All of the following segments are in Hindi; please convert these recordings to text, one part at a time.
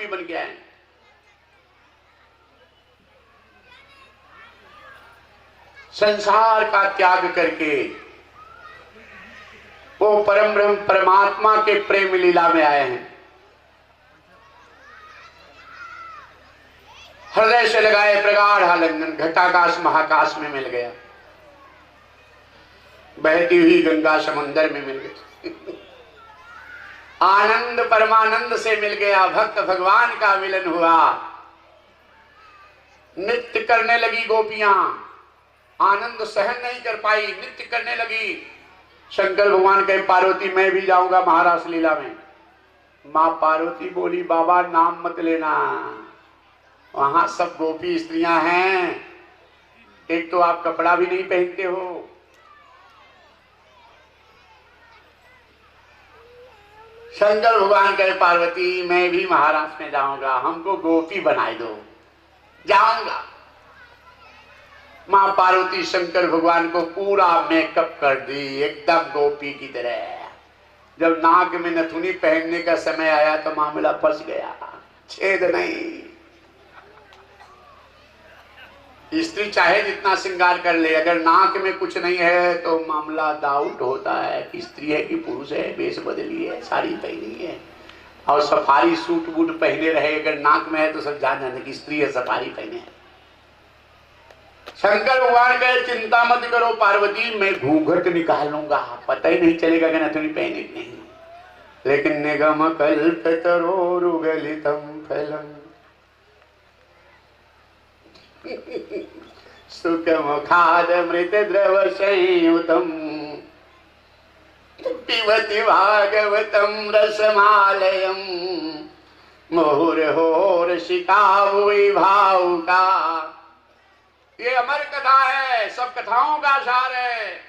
गोपी बन के आए। संसार का त्याग करके वो परम ब्रह्म परमात्मा के प्रेम लीला में आए हैं। हृदय से लगाए प्रगाढ़ आलिंगन, घटाकाश महाकाश में मिल गया, बहती हुई गंगा समुंदर में मिल गई, आनंद परमानंद से मिल गया, भक्त भगवान का मिलन हुआ। नृत्य करने लगी गोपियां, आनंद सहन नहीं कर पाई, नृत्य करने लगी। शंकर भगवान कहे पार्वती मैं भी जाऊंगा महारास लीला में। मां पार्वती बोली बाबा नाम मत लेना, वहां सब गोपी स्त्रियां हैं, एक तो आप कपड़ा भी नहीं पहनते हो। शंकर भगवान कहे पार्वती मैं भी महाराष्ट्र में जाऊंगा, हमको गोपी बनाई दो, जाऊंगा। मां पार्वती शंकर भगवान को पूरा मेकअप कर दी एकदम गोपी की तरह। जब नाक में नथुनी पहनने का समय आया तो मामला फंस गया, छेद नहीं। स्त्री चाहे जितना श्रृंगार कर ले, अगर नाक में कुछ नहीं है तो मामला डाउट होता है कि स्त्री है कि पुरुष है, वेश बदली है, साड़ी पहनी है और सफारी सूट बूट पहने रहे, अगर नाक में है तो सब जान जाते कि स्त्री है, सफारी पहने है। शंकर भगवान कहे चिंता मत करो पार्वती, मैं घूंघट निकाल लूंगा, पता ही नहीं चलेगा कि नथुनी पहनी नहीं। लेकिन निगम कल्पतरोरुगलितं फलम् सुखमुखादमृत द्रव संयुतम् पिबति भागवतं रसमालयम् मुहुर्होर्षिका वै भावुका। ये अमर कथा है, सब कथाओं का सार है।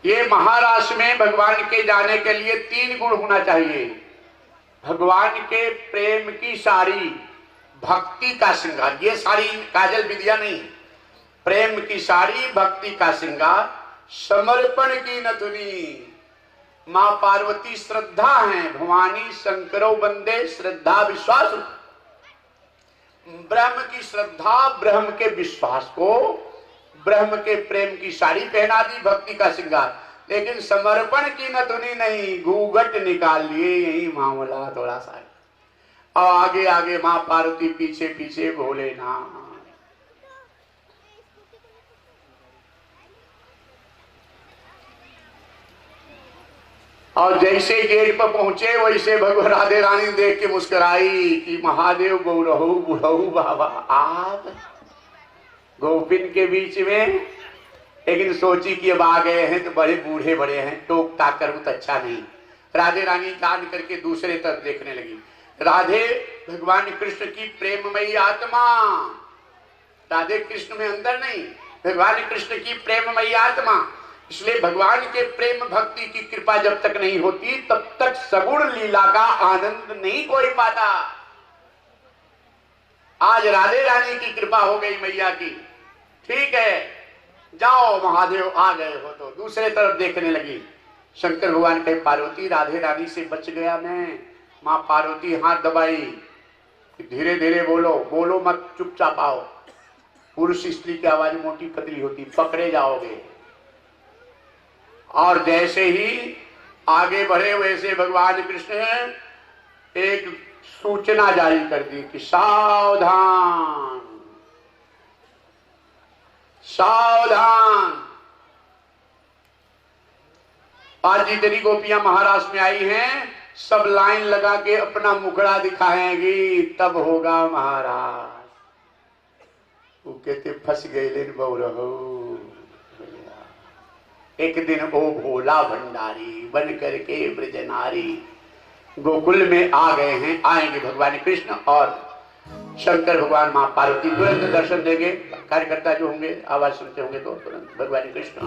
ये महाराष्ट्र में भगवान के जाने के लिए 3 गुण होना चाहिए। भगवान के प्रेम की साड़ी, भक्ति का श्रृंगार, ये साड़ी काजल विद्या नहीं, प्रेम की साड़ी, भक्ति का श्रृंगार, समर्पण की नथुनी। मां पार्वती श्रद्धा है, भवानी शंकरो बंदे श्रद्धा विश्वास। ब्रह्म की श्रद्धा, ब्रह्म के विश्वास को, ब्रह्म के प्रेम की साड़ी पहना दी, भक्ति का श्रृंगार। लेकिन समर्पण की नथुनी नहीं, घूंघट निकाल लिए, यही मामला थोड़ा सा। और आगे आगे मां पार्वती, पीछे पीछे भोलेनाथ। और जैसे गेट पर पहुंचे वैसे भगवान राधे रानी देख के मुस्कुराई कि महादेव गौरहु बुढ़ऊ बाबा आप गोपिन के बीच में। लेकिन सोची कि अब आ गए हैं तो बड़े बूढ़े बड़े हैं, टोक टाक कर तो अच्छा नहीं। राधे रानी कान करके दूसरे तरफ देखने लगी। राधे भगवान कृष्ण की प्रेममयी आत्मा, राधे कृष्ण में अंदर नहीं, भगवान कृष्ण की प्रेममयी आत्मा। इसलिए भगवान के प्रेम भक्ति की कृपा जब तक नहीं होती तब तक सगुण लीला का आनंद नहीं कोई पाता। आज राधे रानी की कृपा हो गई मैया की, ठीक है जाओ महादेव आ गए हो, तो दूसरे तरफ देखने लगी। शंकर भगवान कहे पार्वती राधे रानी से बच गया मैं। मां पार्वती हाथ दबाई, धीरे धीरे बोलो, बोलो मत, चुपचाप आओ। पुरुष स्त्री की आवाज मोटी पतली होती, पकड़े जाओगे। और जैसे ही आगे बढ़े वैसे भगवान कृष्ण ने एक सूचना जारी कर दी कि सावधान सावधान। आज जितनी गोपियां महाराष्ट्र में आई हैं सब लाइन लगा के अपना मुखड़ा दिखाएंगी, तब होगा महाराज। वो कहते फंस गए लेन बहुरहो। एक दिन वो भोला भंडारी बन करके ब्रजनारी गोकुल में आ गए हैं। आएंगे भगवान कृष्ण और शंकर भगवान, मां पार्वती तुरंत दर्शन देंगे। कार्यकर्ता जो होंगे आवाज सुनते होंगे तो तुरंत भगवान कृष्ण